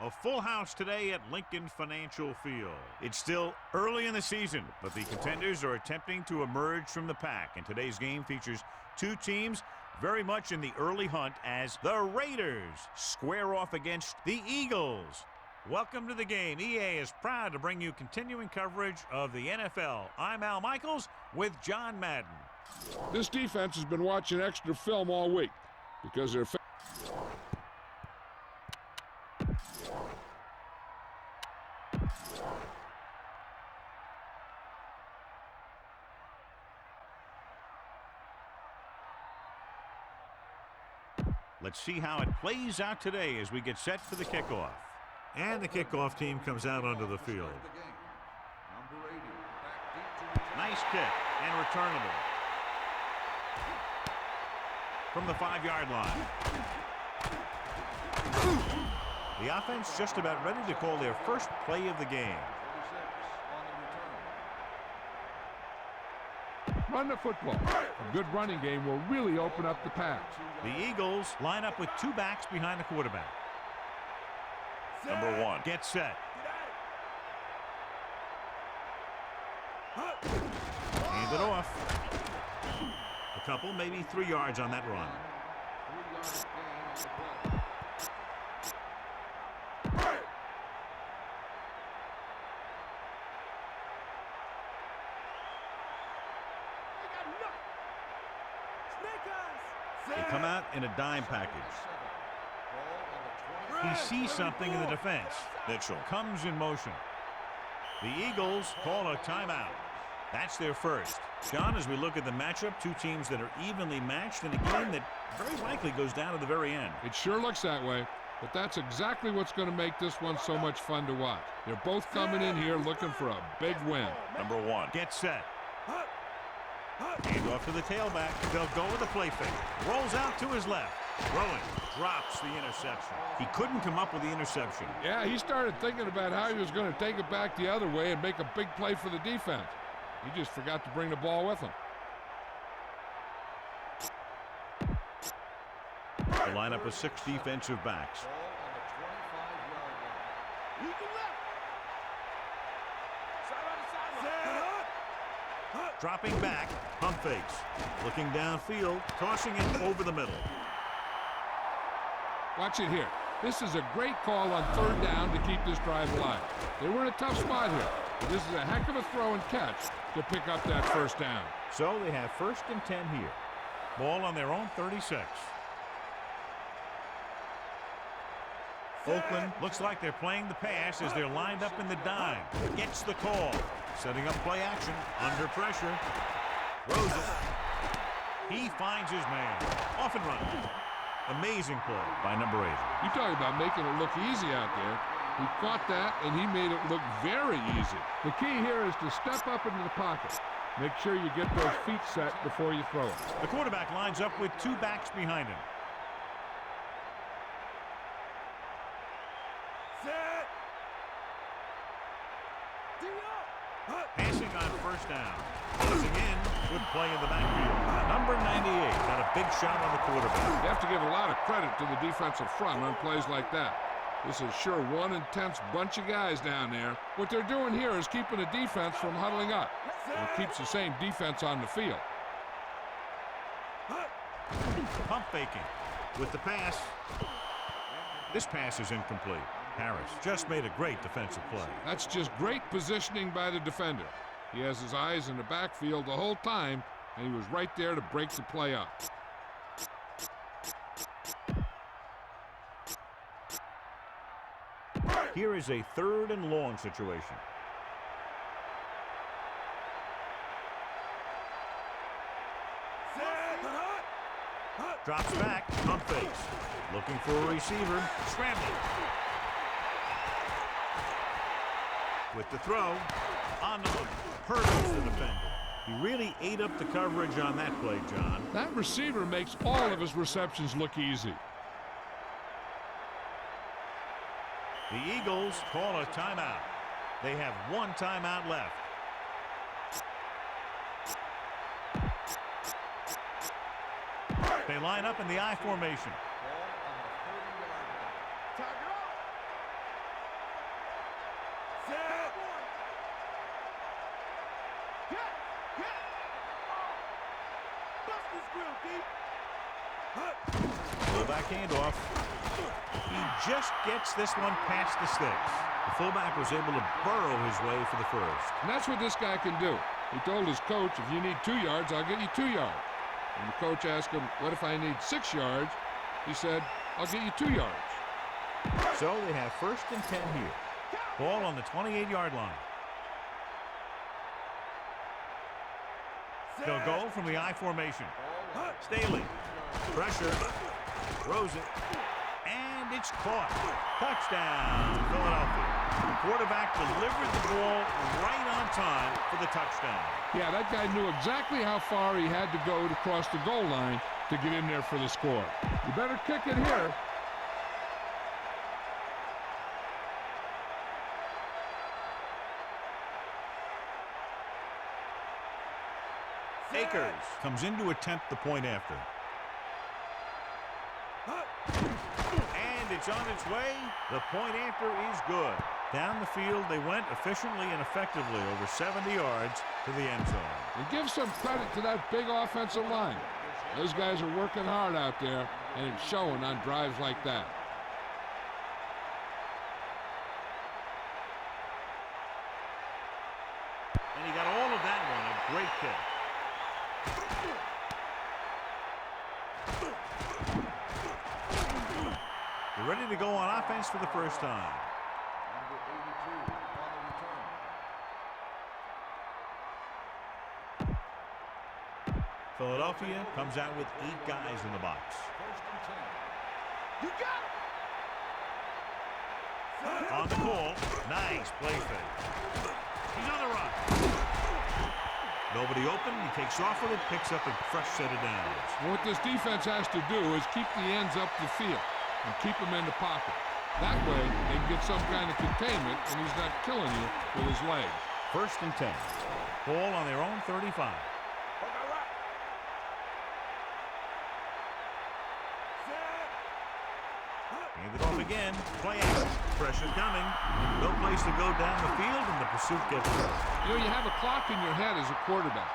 A full house today at Lincoln Financial Field. It's still early in the season, but the contenders are attempting to emerge from the pack. And today's game features two teams very much in the early hunt as the Raiders square off against the Eagles. Welcome to the game. EA is proud to bring you continuing coverage of the NFL. I'm Al Michaels with John Madden. This defense has been watching extra film all week because they're Let's see how it plays out today as we get set for the kickoff. And the kickoff team comes out onto the field. Nice kick and returnable. From the 5-yard line. The offense just about ready to call their first play of the game. run the football. A good running game will really open up the pass. The Eagles line up with two backs behind the quarterback. Number 1 gets set. Hand it off. A couple, maybe 3 yards on that run. They come out in a dime package. He sees something in the defense. Mitchell comes in motion. The Eagles call a timeout. That's their first. John, as we look at the matchup, two teams that are evenly matched in a game that very likely goes down to the very end. It sure looks that way, but that's exactly what's going to make this one so much fun to watch. They're both coming in here looking for a big win. Number 1 gets set. Hand off to the tailback. They'll go with a play fake. Rolls out to his left. Throwing. Drops the interception. He couldn't come up with the interception. Yeah, he started thinking about how he was going to take it back the other way and make a big play for the defense. He just forgot to bring the ball with him. The lineup of 6 defensive backs. Dropping back, pump fakes. Looking downfield, tossing it over the middle. Watch it here. This is a great call on 3rd down to keep this drive alive. They were in a tough spot here, but this is a heck of a throw and catch to pick up that 1st down. So they have 1st and 10 here. Ball on their own 36. Oakland looks like they're playing the pass as they're lined up in the dime. Gets the call. Setting up play action. Under pressure. Throws it. He finds his man. Off and running. Amazing play by number 8. You talk about making it look easy out there. He caught that, and he made it look very easy. The key here is to step up into the pocket. Make sure you get those feet set before you throw it. The quarterback lines up with 2 backs behind him. Passing on 1st down. Closing in. Good play in the backfield. Number 98 got a big shot on the quarterback. You have to give a lot of credit to the defensive front on plays like that. This is sure one intense bunch of guys down there. What they're doing here is keeping the defense from huddling up. It keeps the same defense on the field. Pump faking with the pass. This pass is incomplete. Harris just made a great defensive play. That's just great positioning by the defender. He has his eyes in the backfield the whole time, and he was right there to break the play up. Here is a 3rd and long situation. Drops back, pump fakes. Looking for a receiver, scrambling. With the throw, on the hurdles the defender. He really ate up the coverage on that play, John. That receiver makes all of his receptions look easy. The Eagles call a timeout. They have 1 timeout left. They line up in the I formation. Fullback handoff. He just gets this one past the sticks. The fullback was able to burrow his way for the first. And that's what this guy can do. He told his coach, if you need 2 yards, I'll get you 2 yards. When the coach asked him, what if I need 6 yards? He said, I'll get you 2 yards. So they have 1st and 10 here. Ball on the 28-yard line. They'll go from the I formation. Staley. Pressure. Throws it. And it's caught. Touchdown, Philadelphia. The quarterback delivered the ball right on time for the touchdown. Yeah, that guy knew exactly how far he had to go to cross the goal line to get in there for the score. You better kick it here. Akers comes in to attempt the point after. And it's on its way. The point after is good. Down the field they went efficiently and effectively over 70 yards to the end zone. And give some credit to that big offensive line. Those guys are working hard out there, and it's showing on drives like that. And he got all of that one. A great kick. They're ready to go on offense for the first time. Philadelphia comes out with 8 guys in the box. You got it. On the call. Nice play fake. He's on the run. Nobody open. He takes off with it, picks up a fresh set of downs. What this defense has to do is keep the ends up the field and keep them in the pocket. That way, they can get some kind of containment, and he's not killing you with his legs. 1st and 10. Ball on their own 35. Hand it off again. Play action. Pressure coming. No place to go down the field, and the pursuit gets hurt. You know, you have a clock in your head as a quarterback.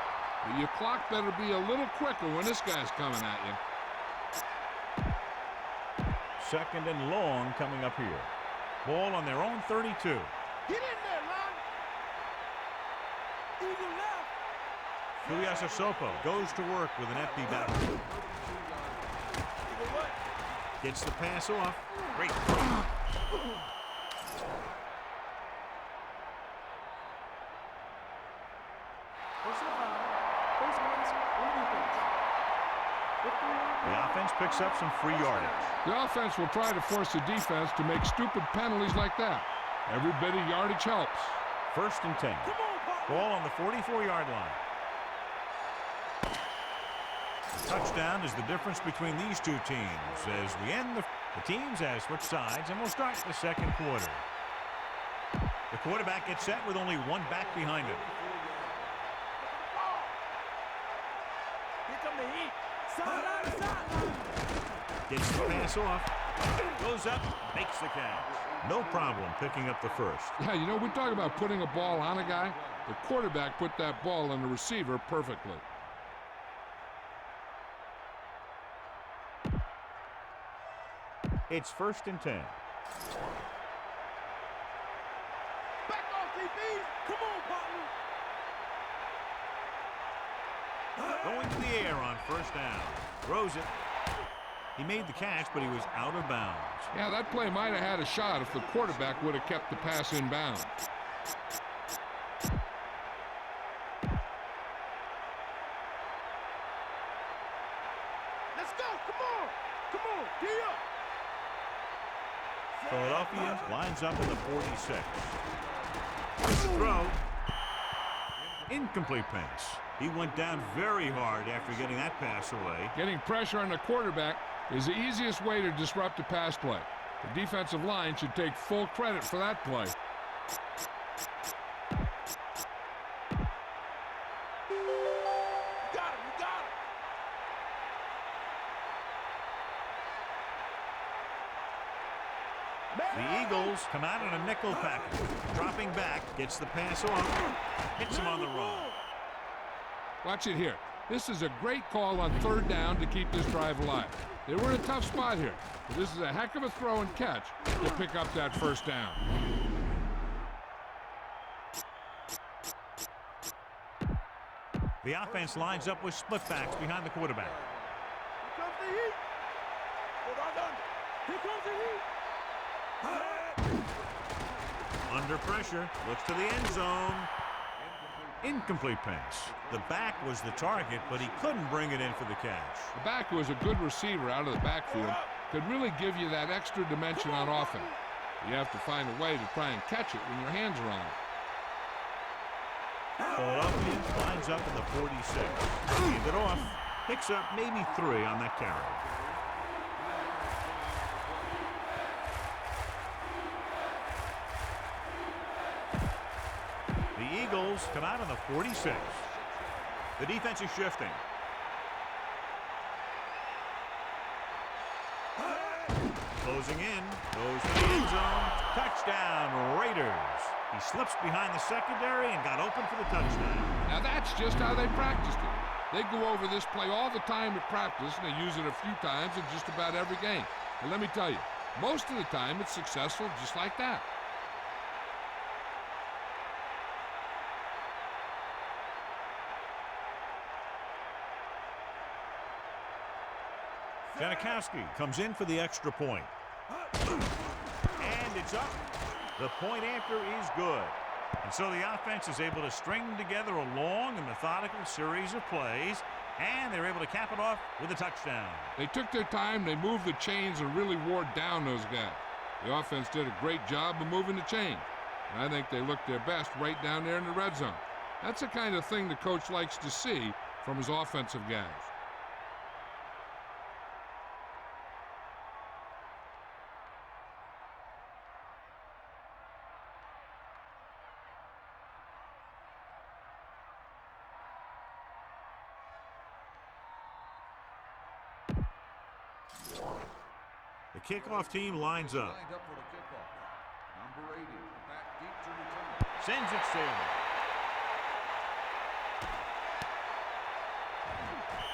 But your clock better be a little quicker when this guy's coming at you. 2nd and long coming up here. Ball on their own 32. Get in there, man. Eagle left. Tuiasosopo goes to work with an empty backfield. Gets the pass off. Great. The offense picks up some free yardage. The offense will try to force the defense to make stupid penalties like that. Every bit of yardage helps. 1st and 10. Ball on the 44-yard line. Touchdown is the difference between these two teams. As we end the teams have switched sides, and we'll start the 2nd quarter. The quarterback gets set with only one back behind him. Here come the heat. Sideline. Gets the pass off. Goes up. Makes the catch. No problem picking up the first. Yeah, you know, we talk about putting a ball on a guy. The quarterback put that ball on the receiver perfectly. It's 1st and 10. Back off, DB. Come on, partner. Going to the air on 1st down. Throws it. He made the catch, but he was out of bounds. Yeah, that play might have had a shot if the quarterback would have kept the pass in bounds. Let's go. Come on. Come on. Get up. Philadelphia lines up in the 46. Throw. Incomplete pass. He went down very hard after getting that pass away. Getting pressure on the quarterback is the easiest way to disrupt a pass play. The defensive line should take full credit for that play. You got him. The Eagles come out in a nickel package. Dropping back, gets the pass off, hits him on the run. Watch it here. This is a great call on third down to keep this drive alive. They were in a tough spot here, but this is a heck of a throw and catch to pick up that first down. The offense lines up with split backs behind the quarterback. Here comes the heat. Hold on, done. Here comes the heat. Under pressure, looks to the end zone. Incomplete pass. The back was the target, but he couldn't bring it in for the catch. The back was a good receiver out of the backfield. Could really give you that extra dimension on offense. You have to find a way to try and catch it when your hands are on it. Philadelphia lines up in the 46. Hand it off. Picks up maybe 3 on that carry. The Eagles come out on the 46. The defense is shifting. Closing in. Goes to the end zone. Touchdown, Raiders. He slips behind the secondary and got open for the touchdown. Now that's just how they practiced it. They go over this play all the time at practice, and they use it a few times in just about every game. And let me tell you, most of the time it's successful just like that. Janikowski comes in for the extra point. And it's up. The point after is good. And so the offense is able to string together a long and methodical series of plays, and they're able to cap it off with a touchdown. They took their time, they moved the chains, and really wore down those guys. The offense did a great job of moving the chains, and I think they looked their best right down there in the red zone. That's the kind of thing the coach likes to see from his offensive guys. The kickoff team lines up. Sends it sailing.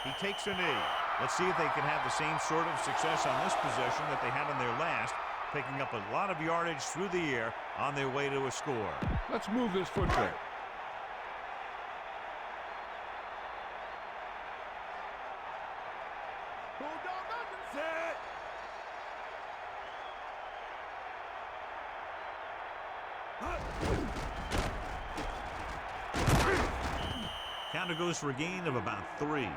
He takes a knee. Let's see if they can have the same sort of success on this possession that they had on their last, picking up a lot of yardage through the air on their way to a score. Let's move this football. Counter goes for a gain of about 3.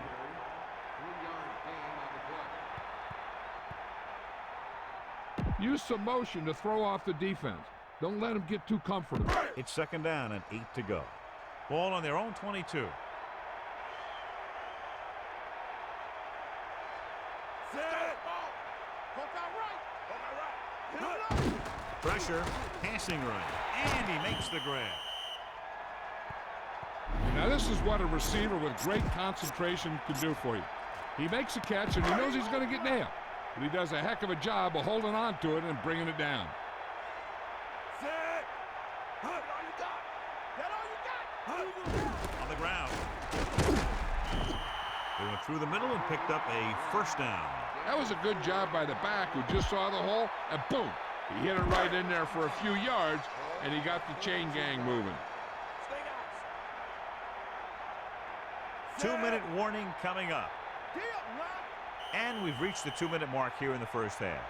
Use some motion to throw off the defense. Don't let them get too comfortable. It's second down and 8 to go. Ball on their own 22. Pressure, passing right, and he makes the grab. Now this is what a receiver with great concentration can do for you. He makes a catch and he knows he's going to get nailed, but he does a heck of a job of holding on to it and bringing it down. On the ground. They went through the middle and picked up a first down. That was a good job by the back who just saw the hole, and boom, he hit it right in there for a few yards, and he got the chain gang moving. 2-minute warning coming up. And we've reached the 2-minute mark here in the first half.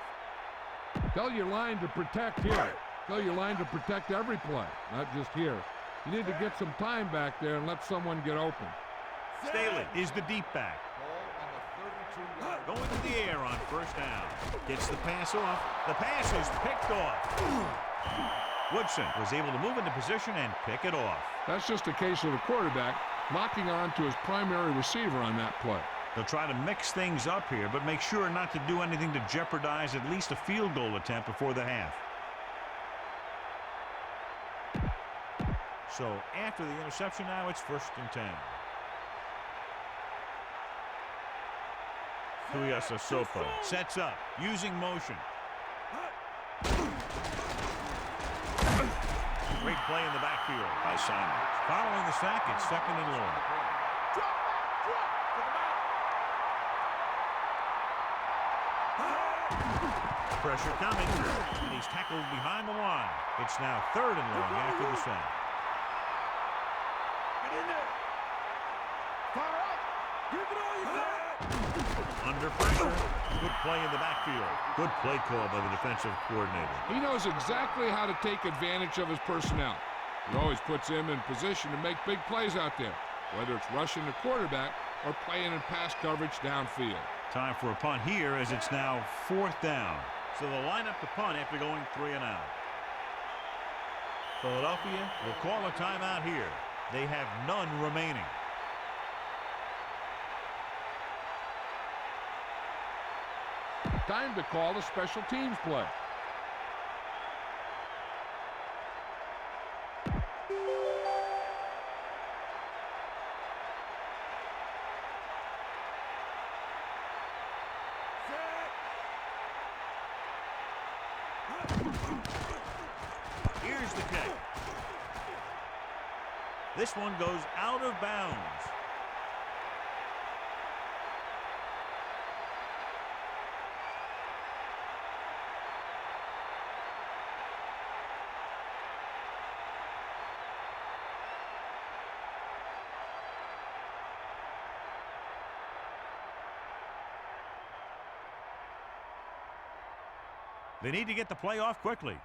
Tell your line to protect here. Tell your line to protect every play, not just here. You need to get some time back there and let someone get open. Staley is the deep back. Going to the air on first down. Gets the pass off. The pass is picked off. Woodson was able to move into position and pick it off. That's just a case of the quarterback locking on to his primary receiver on that play. They'll try to mix things up here, but make sure not to do anything to jeopardize at least a field goal attempt before the half. So after the interception now, it's 1st and 10. Tuiasosopo sets up, using motion. Great play in the backfield by Simon. Following the sack, it's 2nd and long. Pressure coming, and he's tackled behind the line. It's now 3rd and long after the sack. Get in there. Fire out. Give it all you got. Under pressure. Good play in the backfield. Good play call by the defensive coordinator. He knows exactly how to take advantage of his personnel. He always puts him in position to make big plays out there, whether it's rushing the quarterback or playing in pass coverage downfield. Time for a punt here as it's now 4th down. So they'll line up the punt after going 3 and out. Philadelphia will call a timeout here. They have none remaining. Time to call a special teams play. Here's the kick. This one goes out of bounds. They need to get the play off quickly.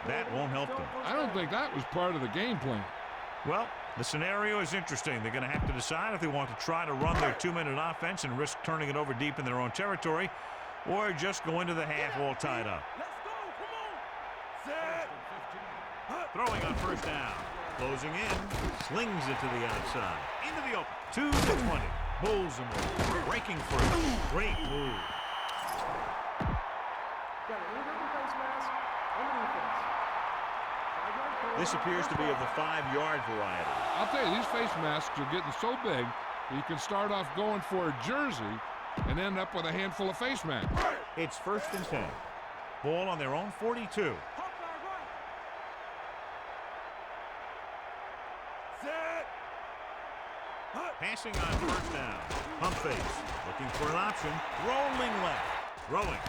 That won't help them. I don't think that was part of the game plan. Well, the scenario is interesting. They're going to have to decide if they want to try to run their 2-minute offense and risk turning it over deep in their own territory, or just go into the half all tied up. Let's go. Come on. Set. Throwing on 1st down. Closing in. Slings it to the outside. Into the open. 2 to 20. Bulls him over. Breaking free. Great move. This appears to be of the 5-yard variety. I'll tell you, these face masks are getting so big you can start off going for a jersey and end up with a handful of face masks. It's 1st and 10. Ball on their own 42. Set. Passing on 1st down. Pump face. Looking for an option. Rolling left. Throwing.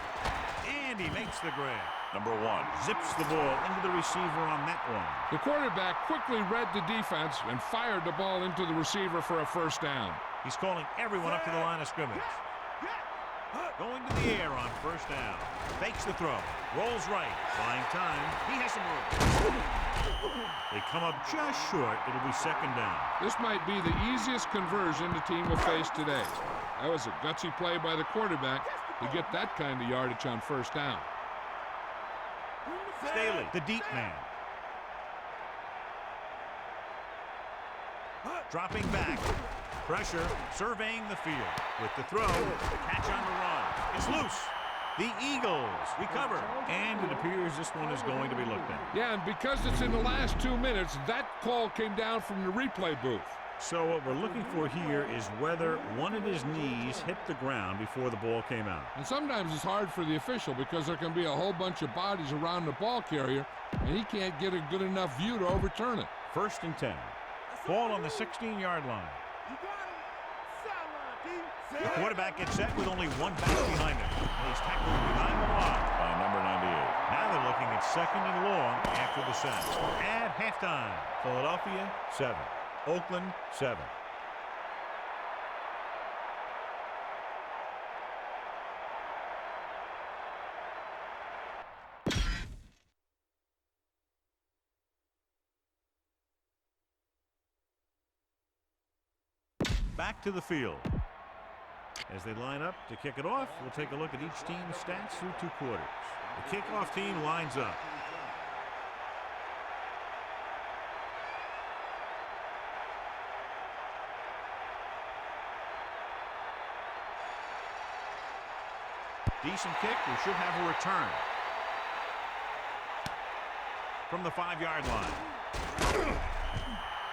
And he makes the grab. Number 1 zips the ball into the receiver on that one. The quarterback quickly read the defense and fired the ball into the receiver for a 1st down. He's calling everyone up to the line of scrimmage. Going to the air on 1st down. Fakes the throw. Rolls right. Buying time. He has some room. They come up just short. It'll be 2nd down. This might be the easiest conversion the team will face today. That was a gutsy play by the quarterback to get that kind of yardage on 1st down. Staley, the deep man. Dropping back. Pressure, surveying the field. With the throw, the catch on the run. It's loose. The Eagles recover. And it appears this one is going to be looked at. Yeah, and because it's in the last 2 minutes, that call came down from the replay booth. So what we're looking for here is whether one of his knees hit the ground before the ball came out. And sometimes it's hard for the official because there can be a whole bunch of bodies around the ball carrier, and he can't get a good enough view to overturn it. 1st and 10. Ball on the 16-yard line. The quarterback gets set with only 1 back behind him. And he's tackled behind the line by number 98. Now they're looking at 2nd and long after the sack. At halftime, Philadelphia 7. Oakland 7. Back to the field. As they line up to kick it off, we'll take a look at each team's stats through 2 quarters. The kickoff team lines up. Decent kick. We should have a return from the 5-yard line.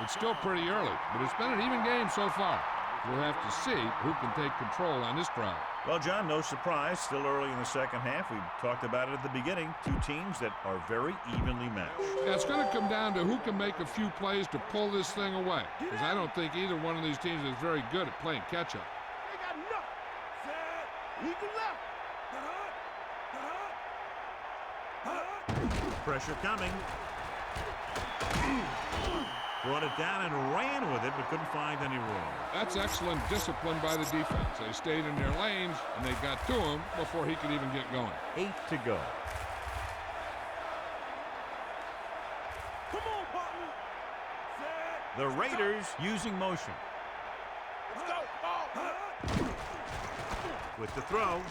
It's still pretty early, but it's been an even game so far. We'll have to see who can take control on this drive. Well, John, no surprise. Still early in the second half. We talked about it at the beginning. Two teams that are very evenly matched. Yeah, it's going to come down to who can make a few plays to pull this thing away. Because I don't think either one of these teams is very good at playing catch-up. They got enough. Set. Eagle left. Pressure coming. Brought it down and ran with it, but couldn't find any room. That's excellent discipline by the defense. They stayed in their lanes, and they got to him before he could even get going. 8 to go. Come on, partner. Set. The Raiders using motion. Let's go. Ball. With the throw.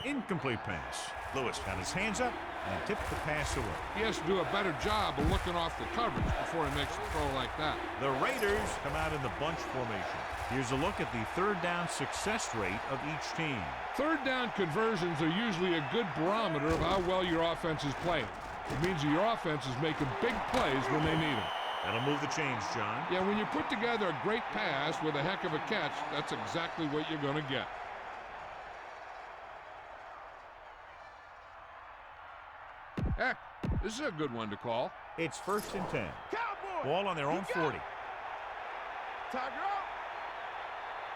Incomplete pass. Lewis got his hands up and tipped the pass away. He has to do a better job of looking off the coverage before he makes a throw like that. The Raiders come out in the bunch formation. Here's a look at the third down success rate of each team. Third down conversions are usually a good barometer of how well your offense is playing. It means that your offense is making big plays when they need them. That'll move the chains, John. Yeah, when you put together a great pass with a heck of a catch, that's exactly what you're going to get. Heck, this is a good one to call. It's 1st and 10. Cowboy. Ball on their own 40. Tiger out.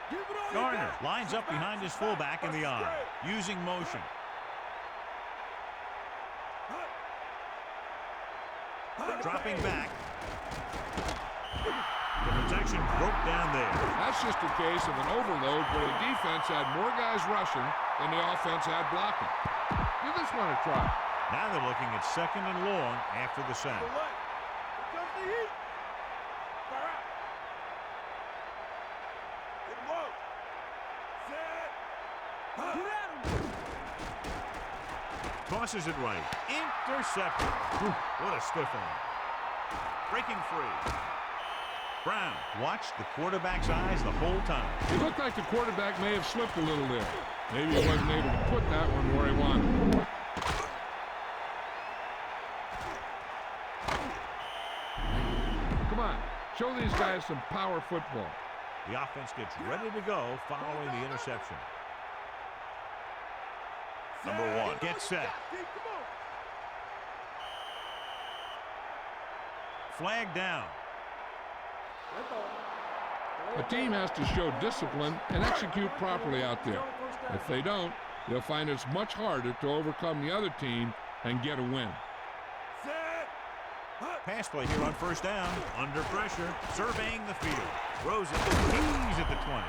Give it all you Garner got. lines up behind his fullback in the eye, using motion. Dropping back. The protection broke down there. That's just a case of an overload where the defense had more guys rushing than the offense had blocking. Give this one a try. Now they're looking at 2nd and long after the sack. Here comes the heat. Fire out. Good work. Set. Get at him. Tosses it right. Intercepted. What a stiff arm. Breaking free. Brown watched the quarterback's eyes the whole time. It looked like the quarterback may have slipped a little there. Maybe he wasn't able to put that one where he wanted. Come on, show these guys some power football. The offense gets ready to go following the interception. Number 1 gets set. Come on. Flag down. A team has to show discipline and execute properly out there. If they don't, they'll find it's much harder to overcome the other team and get a win. Pass play here on 1st down. Under pressure. Surveying the field. Throws it. He's at the 20.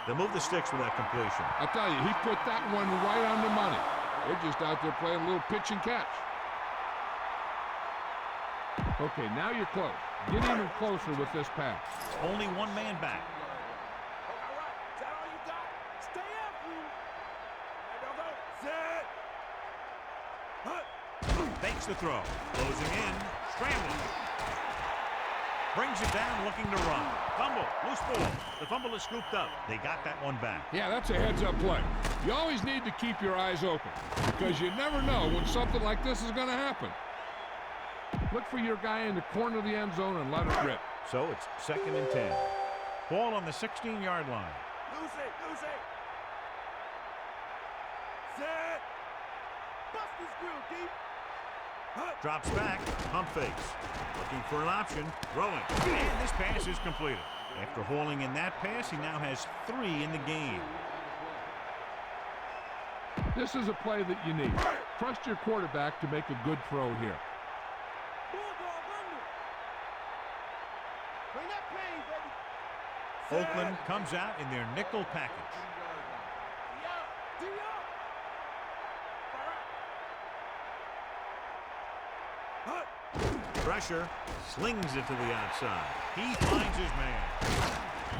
They'll move the sticks with that completion. I'll tell you, he put that one right on the money. They're just out there playing a little pitch and catch. Okay, now you're close. Get even closer with this pass. Only one man back. All right. Is that all you got? Stay after him. There you go. Set. Fakes the throw. Closing in. Scrambling. Brings it down, looking to run. Fumble. Loose ball. The fumble is scooped up. They got that one back. Yeah, that's a heads-up play. You always need to keep your eyes open because you never know when something like this is going to happen. Look for your guy in the corner of the end zone and let it rip. So it's 2nd and 10. Ball on the 16-yard line. Lose it. Set. Bust this grill, deep. Drops back. Pump fakes. Looking for an option. Throwing. And this pass is completed. After hauling in that pass, he now has 3 in the game. This is a play that you need. Trust your quarterback to make a good throw here. Bulldog under. Bring that pain, baby. Oakland comes out in their nickel package. D up. Pressure. Slings it to the outside. He finds his man.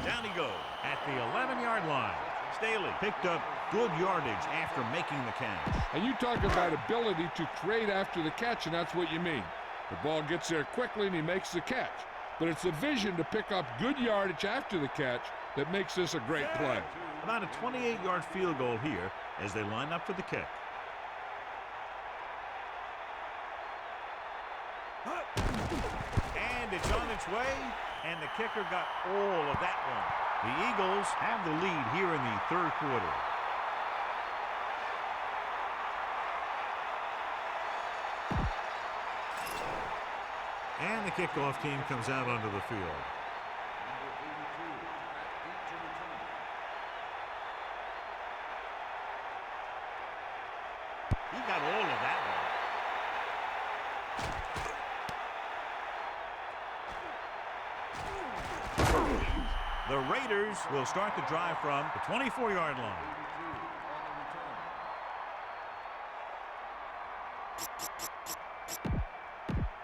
Down he goes at the 11-yard line. Staley picked up good yardage after making the catch. And you talk about ability to create after the catch, and that's what you mean. The ball gets there quickly and he makes the catch. But it's the vision to pick up good yardage after the catch that makes this a great play. About a 28-yard field goal here as they line up for the kick. And it's on its way, and the kicker got all of that one. The Eagles have the lead here in the third quarter. And the kickoff team comes out onto the field. He got all of that one. The Raiders will start the drive from the 24-yard line.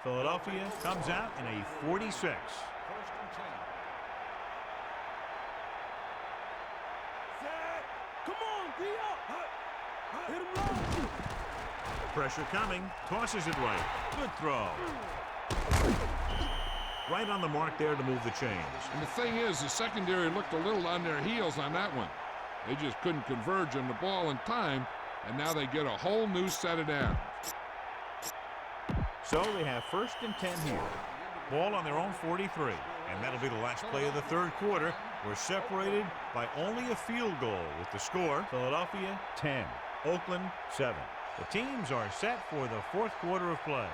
Philadelphia comes out in a 46. Come on, D up. Hit him low. Pressure coming. Tosses it right. Good throw. Right on the mark there to move the chains. And the thing is, the secondary looked a little on their heels on that one. They just couldn't converge on the ball in time, and now they get a whole new set of downs. So they have 1st and 10 here. Ball on their own 43. And that'll be the last play of the third quarter. We're separated by only a field goal with the score. Philadelphia 10, Oakland 7. The teams are set for the fourth quarter of play.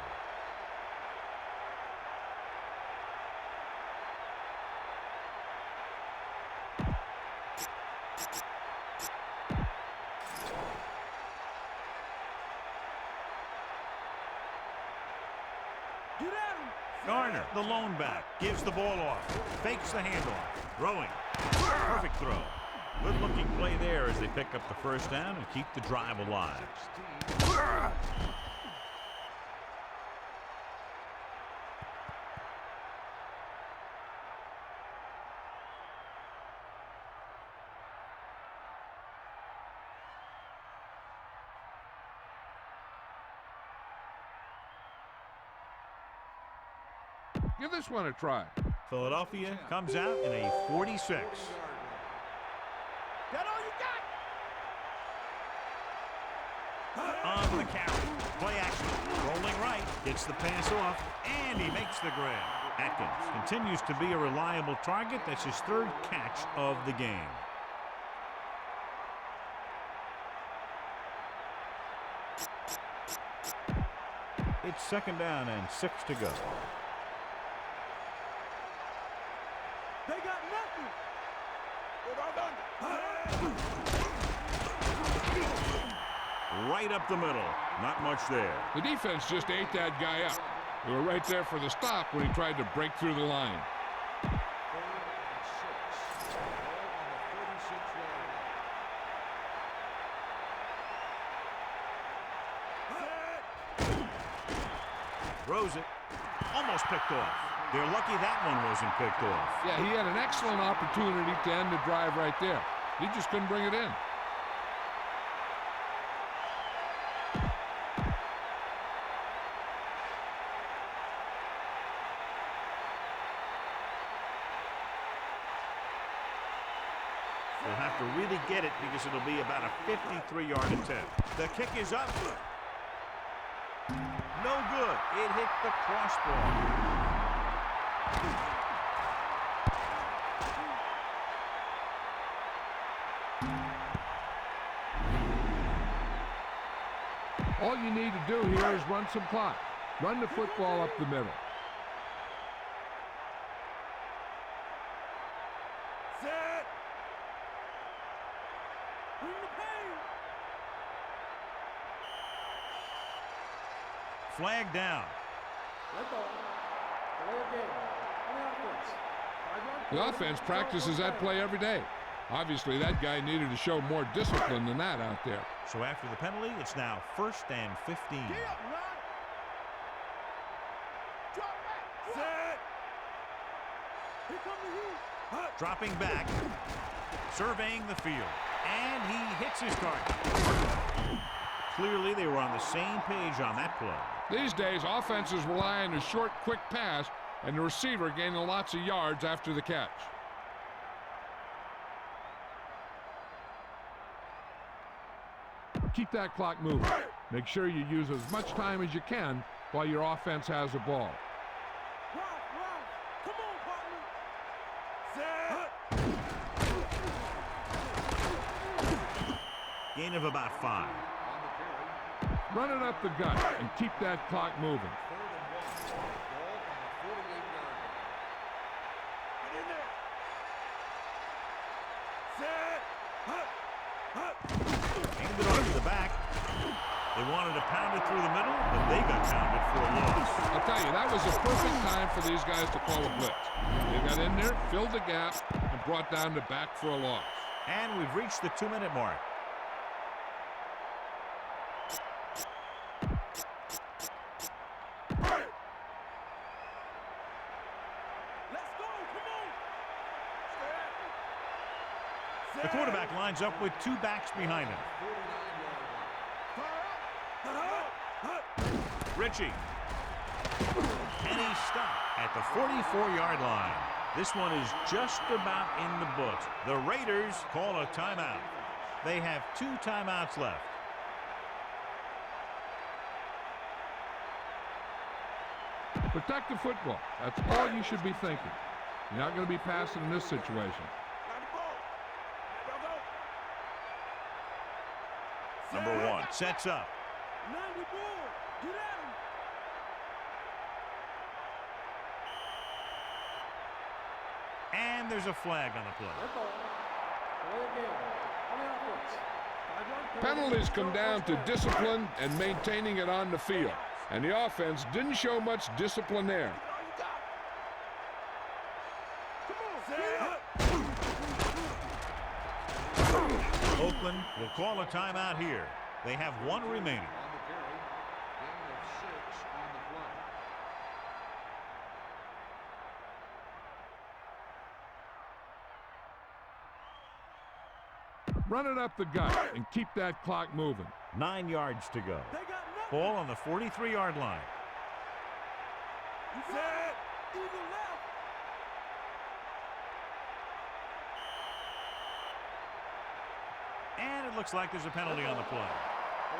Garner, the lone back, gives the ball off, fakes the handoff, throwing. Perfect throw. Good-looking play there as they pick up the first down and keep the drive alive. Give this one a try. Philadelphia comes out in a 46. That all you got? On the carry. Play action. Rolling right. Gets the pass off. And he makes the grab. Atkins continues to be a reliable target. That's his 3rd catch of the game. It's 2nd down and 6 to go. They got nothing. Right up the middle. Not much there. The defense just ate that guy up. They were right there for the stop when he tried to break through the line. Throws it. Almost picked off. They're lucky that one wasn't picked off. Yeah, he had an excellent opportunity to end the drive right there. He just couldn't bring it in. They'll have to really get it because it'll be about a 53-yard attempt. The kick is up. No good. It hit the crossbar. All you need to do here is run some clock. Run the football up the middle. Set. Bring the pain. Flag down. Red ball. Delay of game. On the offense. 5-yard The offense practices that play every day. Obviously, that guy needed to show more discipline than that out there. So after the penalty, it's now 1st and 15. Get up, Ron. Drop back. Set. Here come the heat. Dropping back. Surveying the field. And he hits his target. Clearly, they were on the same page on that play. These days, offenses rely on a short, quick pass and the receiver gaining lots of yards after the catch. Keep that clock moving. Make sure you use as much time as you can while your offense has the ball. Come on, partner. Set. Gain of about 5. Run it up the gut and keep that clock moving. wanted to pound it through the middle, but they got pounded for a loss. I'll tell you, that was a perfect time for these guys to call a blitz. They got in there, filled the gap, and brought down the back for a loss. And we've reached the 2-minute mark. The quarterback lines up with two backs behind him. Ritchie. And he's stopped at the 44-yard line. This one is just about in the books. The Raiders call a timeout. They have 2 timeouts left. Protect the football. That's all you should be thinking. You're not going to be passing in this situation. Number 1 sets up. And there's a flag on the play. Penalties come down to discipline and maintaining it on the field. And the offense didn't show much discipline there. Oakland will call a timeout here. They have 1 remaining. Run it up the gut and keep that clock moving. 9 yards to go. Ball on the 43-yard line. And it looks like there's a penalty on the play.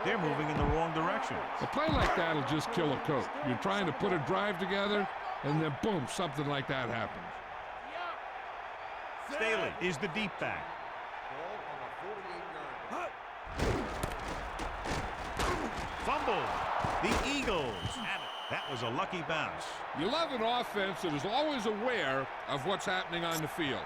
They're moving in the wrong direction. A play like that will just kill a coach. You're trying to put a drive together, and then boom, something like that happens. Staley is the deep back. Fumble. The Eagles have it. That was a lucky bounce. You love an offense that is always aware of what's happening on the field.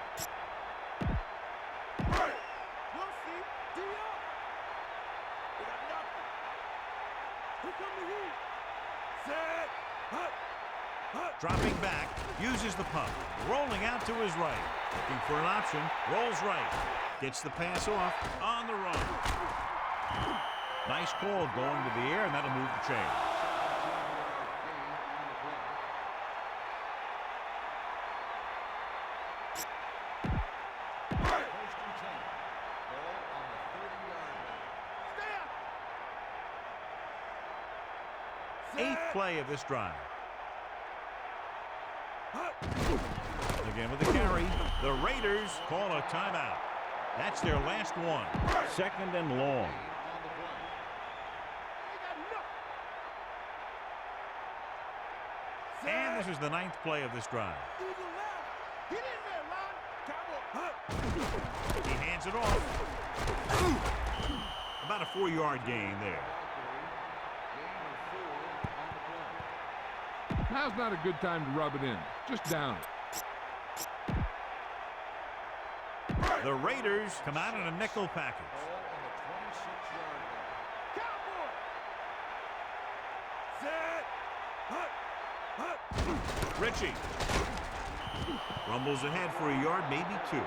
Dropping back, uses the pump, rolling out to his right. Looking for an option, rolls right. Gets the pass off on the run. Nice call going to the air, and that'll move the chain. Eighth play of this drive. Again with the carry. The Raiders call a timeout. That's their last one. 2nd and long. And this is the 9th play of this drive. He hands it off. About a 4-yard gain there. Now's not a good time to rub it in. Just down it. The Raiders come out in a nickel package. Ritchie rumbles ahead for a yard, maybe 2.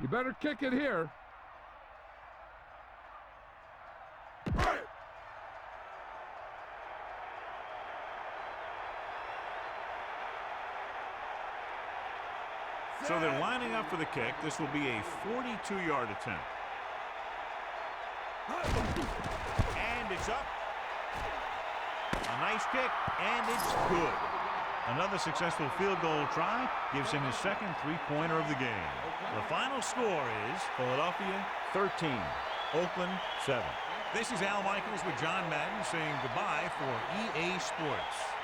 You better kick it here. So they're lining up for the kick. This will be a 42-yard attempt. And it's up. A nice kick, and it's good. Another successful field goal try gives him his second 3-pointer of the game. The final score is Philadelphia 13, Oakland 7. This is Al Michaels with John Madden saying goodbye for EA Sports.